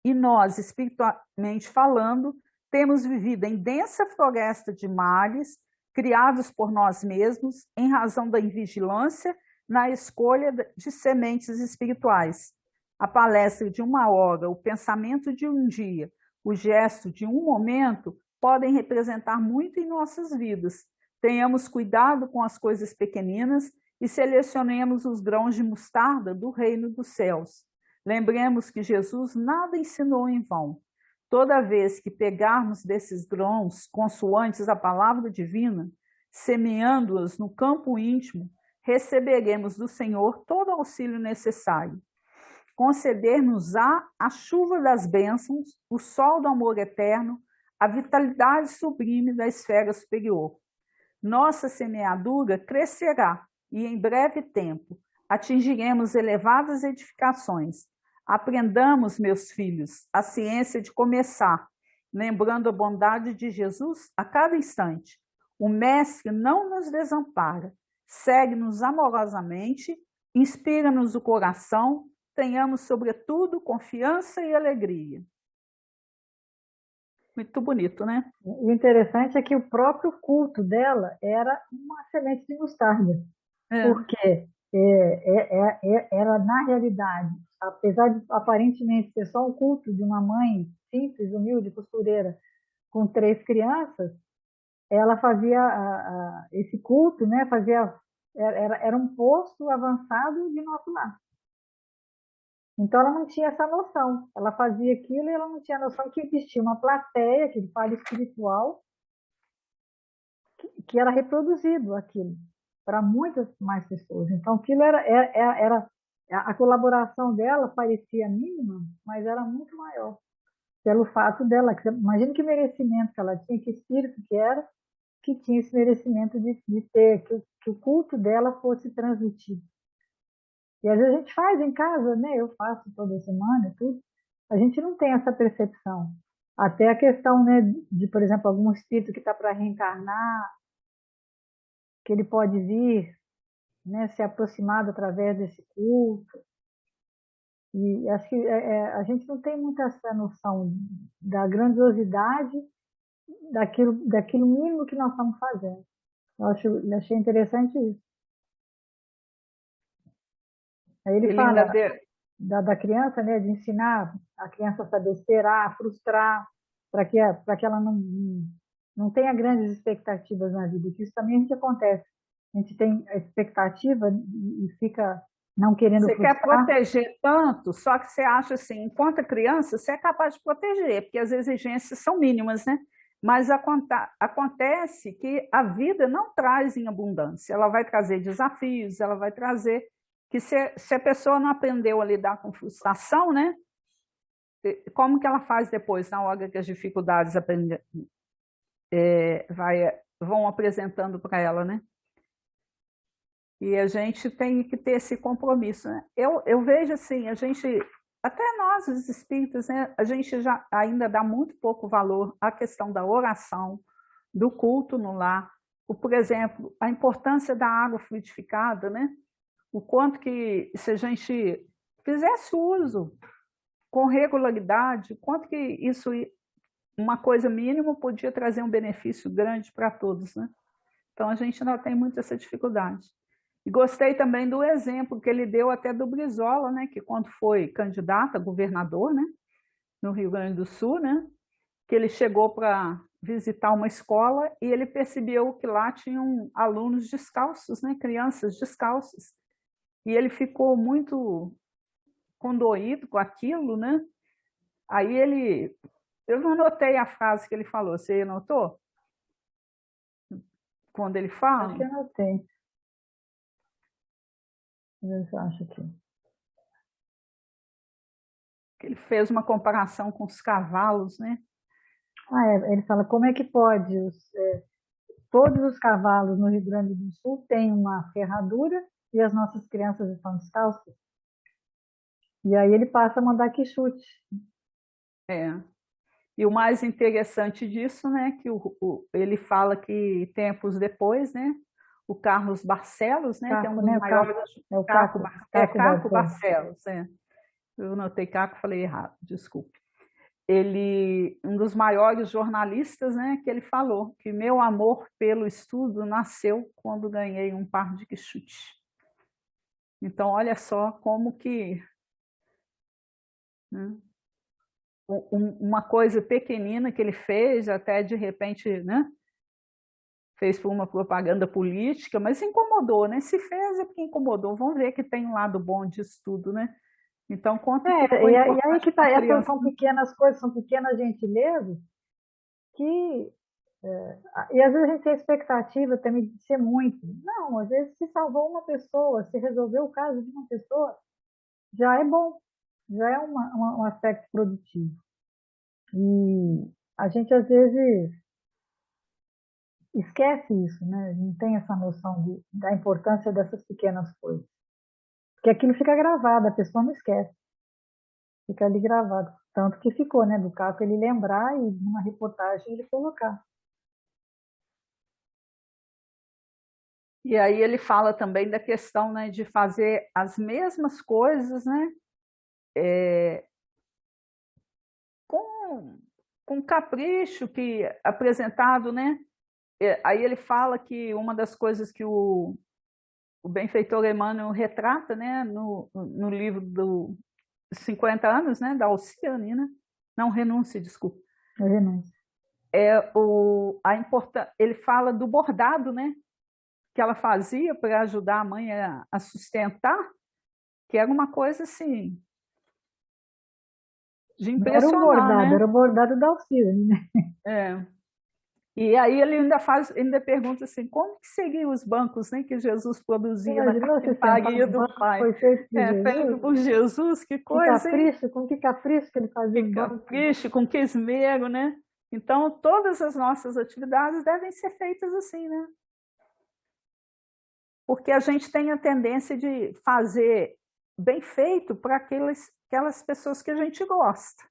E nós, espiritualmente falando, temos vivido em densa floresta de males, criados por nós mesmos, em razão da invigilância na escolha de sementes espirituais. A palestra de uma hora, o pensamento de um dia, o gesto de um momento podem representar muito em nossas vidas. Tenhamos cuidado com as coisas pequeninas e selecionemos os grãos de mostarda do reino dos céus. Lembremos que Jesus nada ensinou em vão. Toda vez que pegarmos desses grãos consoantes a palavra divina, semeando-as no campo íntimo, receberemos do Senhor todo o auxílio necessário. Conceder-nos-á a chuva das bênçãos, o sol do amor eterno, a vitalidade sublime da esfera superior. Nossa semeadura crescerá e, em breve tempo, atingiremos elevadas edificações. Aprendamos, meus filhos, a ciência de começar, lembrando a bondade de Jesus a cada instante. O Mestre não nos desampara, segue-nos amorosamente, inspira-nos o coração, tenhamos, sobretudo, confiança e alegria. Muito bonito, né? O interessante é que o próprio culto dela era uma semente de mostarda, porque era, na realidade, apesar de aparentemente ser só um culto de uma mãe simples, humilde, costureira, com 3 crianças, ela fazia esse culto, né? Era um posto avançado de nosso lar. Então ela não tinha essa noção. Ela fazia aquilo e ela não tinha noção que existia uma plateia, aquele fala espiritual, que era reproduzido aquilo para muitas mais pessoas. Então aquilo era a colaboração dela parecia mínima, mas era muito maior pelo fato dela. Imagina que merecimento que ela tinha, que espírito que era, que tinha esse merecimento de ter, que o culto dela fosse transmitido. E às vezes a gente faz em casa, né? Eu faço toda semana, tudo. A gente não tem essa percepção. Até a questão, né, de, por exemplo, algum espírito que está para reencarnar, que ele pode vir, né, ser aproximado através desse culto. E acho que a gente não tem muita essa noção da grandiosidade daquilo mínimo que nós estamos fazendo. Eu achei interessante isso. Aí ele fala da criança, né, de ensinar a criança a saber esperar, frustrar, para que ela não tenha grandes expectativas na vida, que isso também a gente acontece. A gente tem a expectativa e fica não querendo frustrar. Você quer proteger tanto, só que você acha assim, enquanto criança, você é capaz de proteger, porque as exigências são mínimas, né? Mas acontece que a vida não traz em abundância, ela vai trazer desafios, ela vai trazer que se a pessoa não aprendeu a lidar com frustração, né? Como que ela faz depois, na hora que as dificuldades vão apresentando para ela, né? E a gente tem que ter esse compromisso, né? Eu vejo assim, até nós, os espíritas, né? A gente já ainda dá muito pouco valor à questão da oração, do culto no lar. Por exemplo, a importância da água fluidificada, né? O quanto que, se a gente fizesse uso com regularidade, o quanto que isso, uma coisa mínima, podia trazer um benefício grande para todos, né? Então, a gente ainda tem muito essa dificuldade. E gostei também do exemplo que ele deu até do Brizola, né, que quando foi candidato a governador, né, no Rio Grande do Sul, né, que ele chegou para visitar uma escola e ele percebeu que lá tinham alunos descalços, né, crianças descalças. E ele ficou muito condoído com aquilo, né? Aí eu não anotei a frase que ele falou, você anotou? Quando ele Acho que fala? eu anotei. Eu acho aqui. Que ele fez uma comparação com os cavalos, né? Ele fala como é que pode todos os cavalos no Rio Grande do Sul têm uma ferradura e as nossas crianças estão descalças. E aí ele passa a mandar que chute. É. E o mais interessante disso, né, que ele fala que tempos depois, né, o Carlos Barcelos, né, que é um Caco, dos né? maiores, É o Caco, Caco Caco Barcelos. Barcelos, é. Eu notei Caco, falei errado, desculpe. Um dos maiores jornalistas, né, que ele falou que meu amor pelo estudo nasceu quando ganhei um par de quichute. Então, olha só como que, né, uma coisa pequenina que ele fez, até de repente, né, fez por uma propaganda política, mas incomodou, né? Se fez é porque incomodou. Vamos ver que tem um lado bom disso tudo, né? Então, quanto que foi E aí importante que para tá, a criança. são pequenas coisas, são pequenas gentilezas que e às vezes a gente tem a expectativa também de ser muito. Não, às vezes se salvou uma pessoa, se resolveu o caso de uma pessoa, já é bom, já é um aspecto produtivo. E a gente às vezes esquece isso, né? Não tem essa noção da importância dessas pequenas coisas. Porque aquilo fica gravado, a pessoa não esquece, fica ali gravado. Tanto que ficou, né? Do Caco ele lembrar e numa reportagem ele colocar. E aí ele fala também da questão, né, de fazer as mesmas coisas, né, com, com capricho que apresentado, né? Aí ele fala que uma das coisas que o benfeitor Emmanuel retrata, né, no livro do 50 anos, né, da Alciane, né? Não, renúncia, desculpa. Eu renuncio. Ele fala do bordado, né, que ela fazia para ajudar a mãe a sustentar, que era uma coisa assim de Não impressionar, né? era o bordado da Alcione, né? É. E aí ele ainda pergunta assim, como que seriam os bancos, né, que Jesus produzia na Imaginou você sentar carpintaria no do banco que Pai? foi feito por Feito Jesus? por Jesus, que Que coisa, hein? capricho, com que capricho que ele fazia Que os bancos. capricho, com que esmero, né? Então, todas as nossas atividades devem ser feitas assim, né? Porque a gente tem a tendência de fazer bem feito para aquelas pessoas que a gente gosta.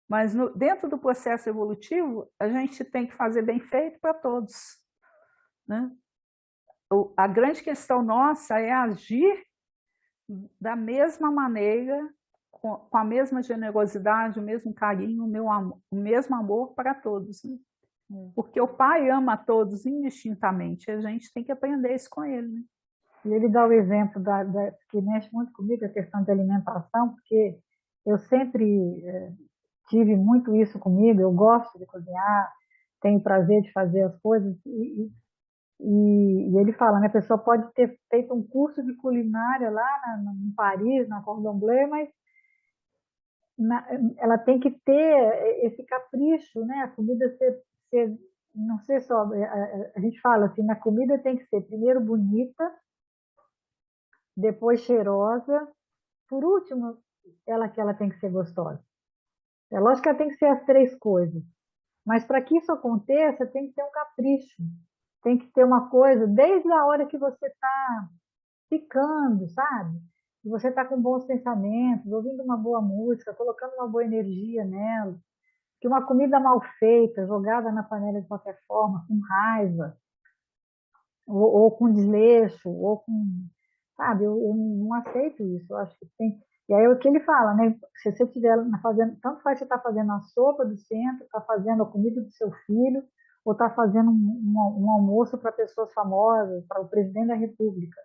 Mas dentro do processo evolutivo, a gente tem que fazer bem feito para todos, né? A grande questão nossa é agir da mesma maneira, com a mesma generosidade, o mesmo carinho, o mesmo amor para todos, né? Porque o Pai ama a todos indistintamente, a gente tem que aprender isso com ele, né? E ele dá o exemplo que mexe muito comigo, a questão de alimentação, porque eu sempre tive muito isso comigo, eu gosto de cozinhar, tenho prazer de fazer as coisas, e ele fala, né, a pessoa pode ter feito um curso de culinária lá em Paris, na Cordon Bleu, mas ela tem que ter esse capricho, né? A comida não ser só, a gente fala assim, a comida tem que ser primeiro bonita, depois cheirosa, por último, ela tem que ser gostosa. É lógico que ela tem que ser as três coisas, mas para que isso aconteça, tem que ter um capricho, tem que ter uma coisa, desde a hora que você está ficando, sabe? Você está com bons pensamentos, ouvindo uma boa música, colocando uma boa energia nela, que uma comida mal feita, jogada na panela de qualquer forma, com raiva, ou com desleixo, ou com. Sabe, eu não aceito isso. Eu acho que tem. E aí é o que ele fala, né? Se você estiver fazendo, tanto faz você estar fazendo a sopa do centro, está fazendo a comida do seu filho, ou está fazendo um almoço para pessoas famosas, para o presidente da República.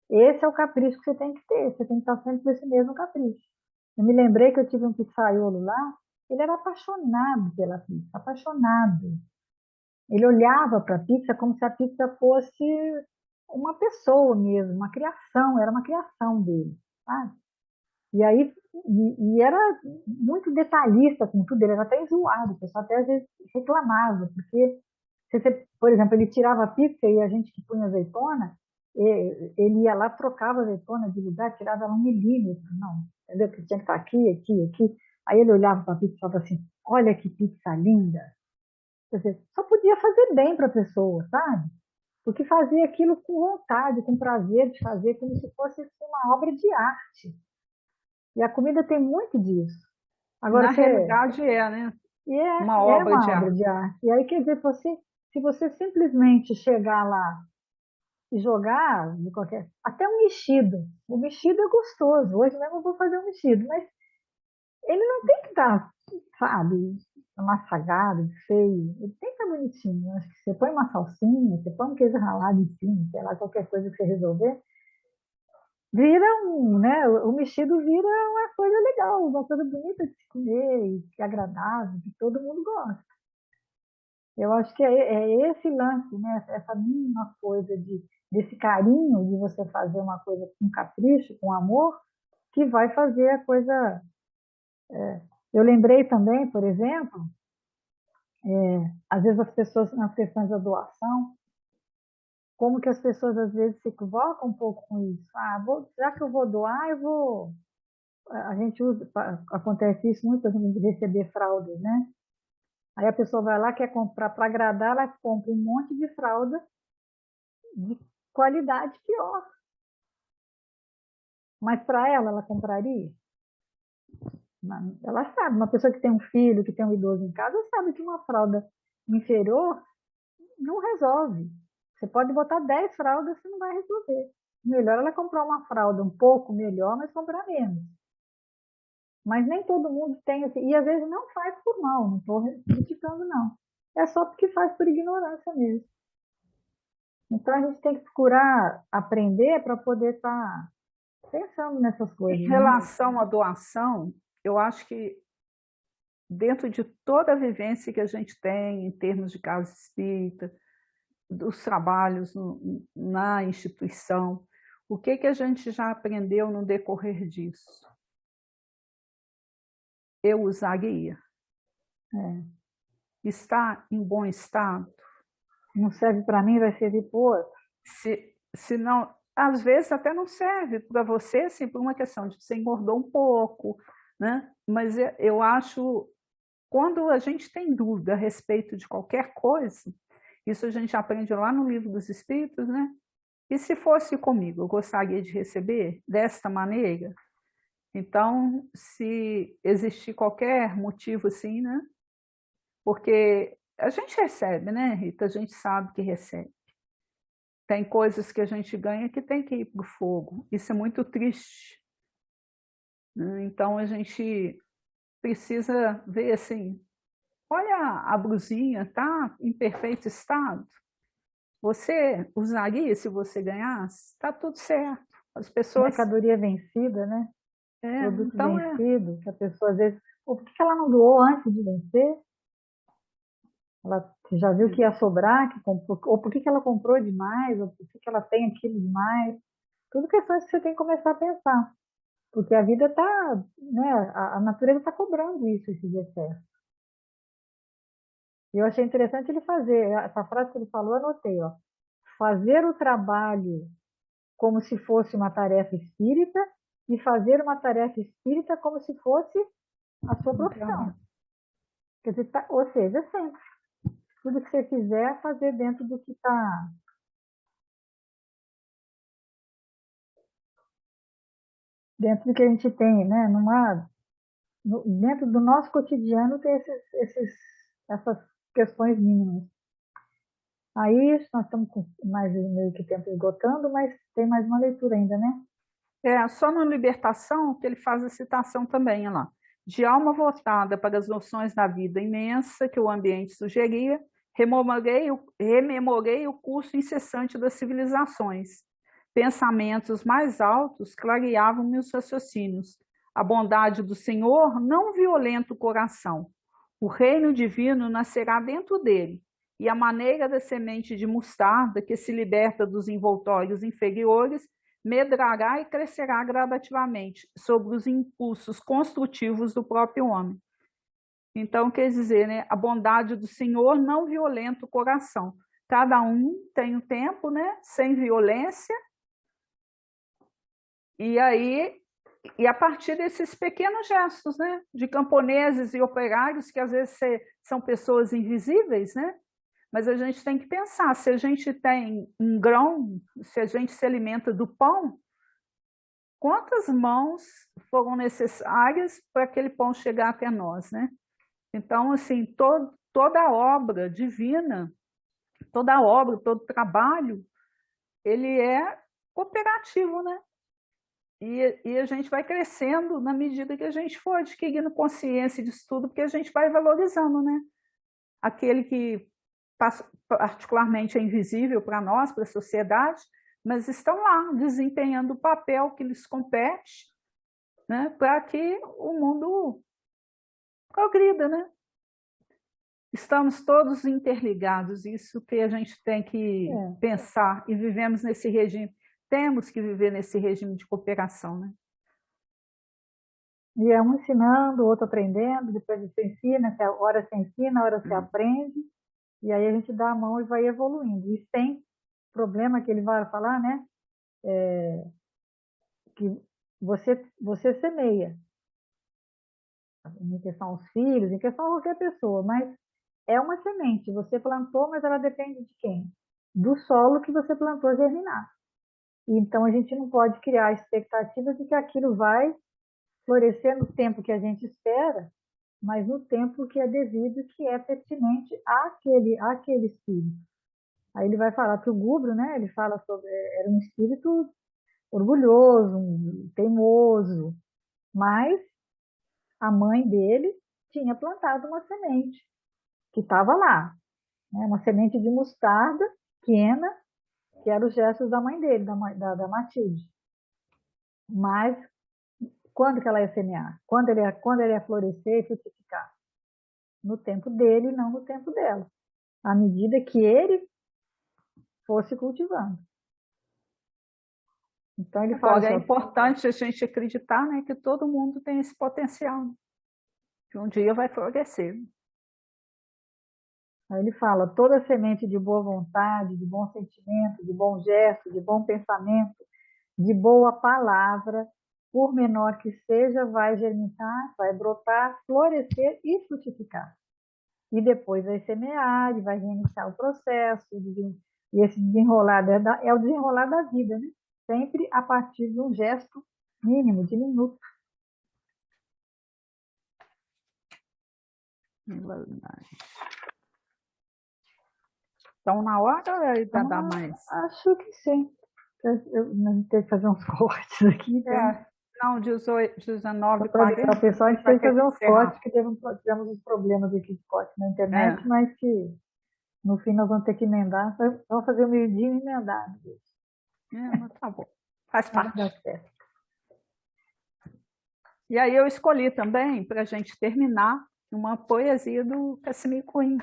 Esse é o capricho que você tem que ter, você tem que estar sempre com esse mesmo capricho. Eu me lembrei que eu tive um pizzaiolo lá, ele era apaixonado pela pizza, apaixonado. Ele olhava para a pizza como se a pizza fosse uma pessoa mesmo, uma criação, era uma criação dele, sabe? E aí, e era muito detalhista com tudo, ele era até enjoado, o pessoal até às vezes reclamava, porque, se você, por exemplo, ele tirava a pizza e a gente que punha azeitona, ele ia lá, trocava a azeitona de lugar, tirava ela 1 milímetro, não, entendeu? Que tinha que estar aqui, aqui, aqui. Aí ele olhava para a pizza e falava assim, olha que pizza linda. Quer dizer, só podia fazer bem para a pessoa, sabe? Porque fazia aquilo com vontade, com prazer de fazer, como se fosse uma obra de arte. E a comida tem muito disso. Agora, Na realidade né? Uma é obra de uma obra arte. de arte. E aí, quer dizer, se você simplesmente chegar lá e jogar de qualquer. Até um mexido. O mexido é gostoso. Hoje mesmo eu vou fazer um mexido, mas ele não tem que estar, sabe, amassagado, feio. Ele tem que estar bonitinho. Acho que você põe uma salsinha, você põe um queijo ralado em cima, sei lá, qualquer coisa que você resolver, vira né? O mexido vira uma coisa legal, uma coisa bonita de se comer, e que é agradável, que todo mundo gosta. Eu acho que é esse lance, né? Essa mínima coisa desse carinho de você fazer uma coisa com capricho, com amor, que vai fazer a coisa. Eu lembrei também, por exemplo, às vezes as pessoas, nas questões da doação, como que as pessoas às vezes se equivocam um pouco com isso. Ah, já que eu vou doar, eu vou. A gente usa, acontece isso muito de receber fraldas, né? Aí a pessoa vai lá, quer comprar, para agradar, ela compra um monte de fralda de qualidade pior. Mas para ela compraria? Ela sabe, uma pessoa que tem um filho, que tem um idoso em casa, sabe que uma fralda inferior não resolve. Você pode botar 10 fraldas que não vai resolver. Melhor ela comprar uma fralda um pouco melhor, mas comprar menos. Mas nem todo mundo tem assim, e às vezes não faz por mal, não estou criticando, não. É só porque faz por ignorância mesmo. Então a gente tem que procurar aprender para poder estar pensando nessas Em coisas, né? relação à doação, eu acho que dentro de toda a vivência que a gente tem em termos de casa espírita, dos trabalhos na instituição, o que a gente já aprendeu no decorrer disso? Eu usaria. É. Está em bom estado? Não serve para mim, vai servir para o outro. Se não, às vezes até não serve para você, assim, por uma questão de você engordou um pouco, né? Mas eu acho, quando a gente tem dúvida a respeito de qualquer coisa, isso a gente aprende lá no Livro dos Espíritos, né? E se fosse comigo, eu gostaria de receber desta maneira? Então, se existir qualquer motivo assim, né? Porque a gente recebe, né, Rita? A gente sabe que recebe. Tem coisas que a gente ganha que tem que ir para o fogo. Isso é muito triste, né? Então, a gente precisa ver assim, olha, a blusinha está em perfeito estado. Você usaria se você ganhasse? Está tudo certo. As pessoas... Mercadoria vencida, né? Produto então, vencido, que a pessoa às vezes. Ou por que ela não doou antes de vencer? Ela já viu que ia sobrar, que comprou, ou por que ela comprou demais, ou por que ela tem aquilo demais. Tudo questões que você tem que começar a pensar. Porque a vida está, né, a natureza está cobrando isso, esse excesso. E eu achei interessante ele fazer, essa frase que ele falou, eu anotei, ó. Fazer o trabalho como se fosse uma tarefa espírita e fazer uma tarefa espírita como se fosse a sua profissão. Quer dizer, ou seja, sempre. Tudo que você fizer, fazer dentro do que está. Dentro do que a gente tem, né? Dentro do nosso cotidiano, tem essas questões mínimas. Aí, nós estamos com mais meio que tempo esgotando, mas tem mais uma leitura ainda, né? Só na Libertação que ele faz a citação também, lá. De alma voltada para as noções da vida imensa que o ambiente sugeria, Rememorei o curso incessante das civilizações. Pensamentos mais altos clareavam meus raciocínios. A bondade do Senhor não violenta o coração. O reino divino nascerá dentro dele, e a maneira da semente de mostarda, que se liberta dos envoltórios inferiores, medrará e crescerá gradativamente sobre os impulsos construtivos do próprio homem. Então, quer dizer, né, a bondade do Senhor não violenta o coração. Cada um tem um tempo, né, sem violência, e aí, e a partir desses pequenos gestos, né, de camponeses e operários, que às vezes são pessoas invisíveis, né, mas a gente tem que pensar, se a gente tem um grão, se a gente se alimenta do pão, quantas mãos foram necessárias para aquele pão chegar até nós, né? Então, assim, toda a obra divina, toda obra, todo trabalho, ele é cooperativo, né? E a gente vai crescendo na medida que a gente for adquirindo consciência disso tudo, porque a gente vai valorizando, né? Aquele que particularmente é invisível para nós, para a sociedade, mas estão lá desempenhando o papel que lhes compete, né? Para que o mundo progrida, né? Estamos todos interligados, isso que a gente tem que pensar, e vivemos nesse regime, temos que viver nesse regime de cooperação, né? E é um ensinando, o outro aprendendo, depois você ensina, hora você ensina, hora você aprende, e aí a gente dá a mão e vai evoluindo. E sem problema que ele vai falar, né? Que você semeia, em questão aos filhos, em questão a qualquer pessoa, mas é uma semente, você plantou, mas ela depende de quem? Do solo que você plantou germinar. Então a gente não pode criar expectativas de que aquilo vai florescer no tempo que a gente espera, mas no tempo que é devido, que é pertinente àquele espírito. Aí ele vai falar que o Gubro, né, ele fala sobre, era um espírito orgulhoso, teimoso, mas a mãe dele tinha plantado uma semente que estava lá, né, uma semente de mostarda pequena, que eram os gestos da mãe dele, da Matilde. Mas quando que ela ia semear? Quando ele ia florescer e frutificar? No tempo dele, não no tempo dela. À medida que ele fosse cultivando. Então ele fala Agora, é importante a gente acreditar, né, que todo mundo tem esse potencial, né, que um dia vai florescer. Aí ele fala, toda semente de boa vontade, de bom sentimento, de bom gesto, de bom pensamento, de boa palavra, por menor que seja, vai germinar, vai brotar, florescer e frutificar. E depois vai semear, e vai reiniciar o processo, e esse desenrolar é o desenrolar da vida, né? Sempre a partir de um gesto mínimo, diminuto. Então, na hora ou ainda dá mais? Acho que sim. Eu tenho que fazer uns cortes aqui. Não, 19, para o pessoal, a gente tem que fazer uns cortes, que tivemos uns problemas aqui de corte na internet, mas que no fim nós vamos ter que emendar. Vamos fazer o meio-dia emendado. Tá bom. Faz parte. Vai dar certo. E aí eu escolhi também, para a gente terminar, uma poesia do Casimir Cunha.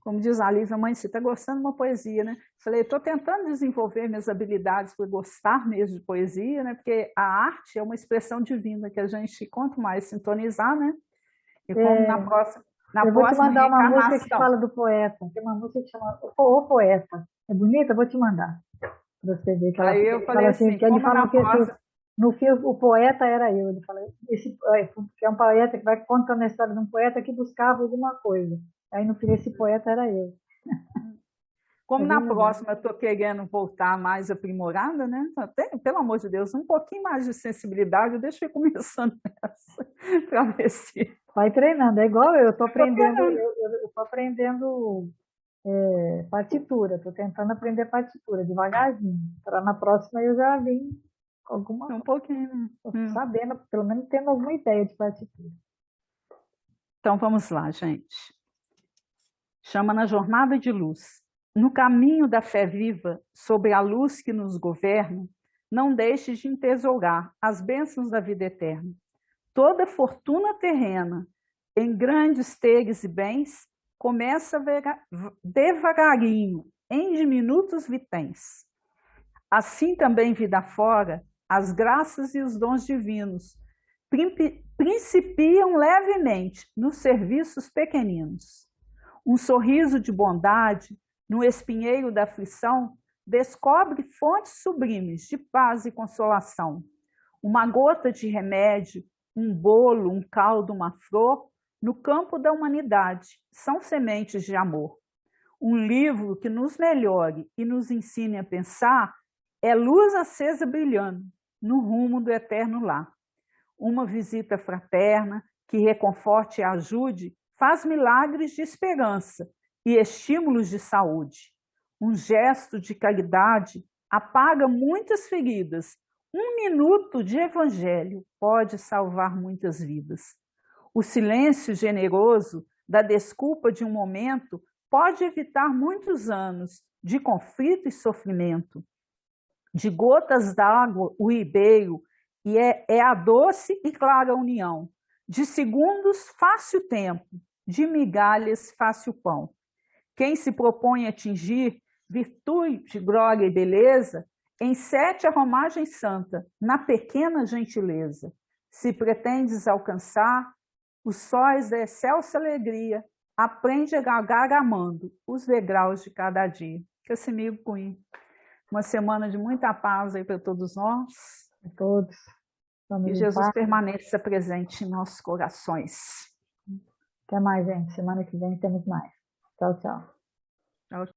Como diz a Lívia, mãe, você está gostando de uma poesia, né? Falei, estou tentando desenvolver minhas habilidades para gostar mesmo de poesia, né? Porque a arte é uma expressão divina que a gente, quanto mais sintonizar, né? E como na próxima eu vou te mandar uma música que fala do poeta. Tem uma música que chama O Poeta. É bonita? Eu vou te mandar. Para você ver que ela aí eu falei assim, que ele fala que no fim o poeta era eu. Ele fala, que é um poeta que vai contando a história de um poeta que buscava alguma coisa. Aí no fim esse poeta era eu. Como na próxima eu estou querendo voltar mais aprimorada, né? Pelo amor de Deus, um pouquinho mais de sensibilidade, deixa eu ir começando nessa, para ver se... Vai treinando, é igual eu estou aprendendo, eu estou aprendendo partitura, estou tentando aprender partitura devagarzinho, para na próxima eu já vim com alguma coisa. Um pouquinho. Sabendo, pelo menos tendo alguma ideia de partitura. Então vamos lá, gente. chama Na Jornada de Luz. No caminho da fé viva, sobre a luz que nos governa, não deixes de entesourar as bênçãos da vida eterna. Toda fortuna terrena, em grandes teres e bens, começa devagarinho, em diminutos vitens. Assim também vida fora, as graças e os dons divinos principiam levemente nos serviços pequeninos. Um sorriso de bondade, no espinheiro da aflição, descobre fontes sublimes de paz e consolação. Uma gota de remédio, um bolo, um caldo, uma flor, no campo da humanidade, são sementes de amor. Um livro que nos melhore e nos ensine a pensar é luz acesa brilhando no rumo do eterno lar. Uma visita fraterna que reconforte e ajude faz milagres de esperança e estímulos de saúde. Um gesto de caridade apaga muitas feridas. Um minuto de evangelho pode salvar muitas vidas. O silêncio generoso da desculpa de um momento pode evitar muitos anos de conflito e sofrimento. De gotas d'água o ribeiro, e é a doce e clara união. De segundos fácil tempo, de migalhas fácil pão. Quem se propõe a atingir virtude, glória e beleza, encete a romagem santa na pequena gentileza. Se pretendes alcançar os sóis da excelsa alegria, aprende a galgar amando os degraus de cada dia. Casimiro Cunha. Uma semana de muita paz aí para todos nós. A todos. E Jesus permaneça presente em nossos corações. Até mais, gente. Semana que vem temos mais. Tchau, tchau. Tchau.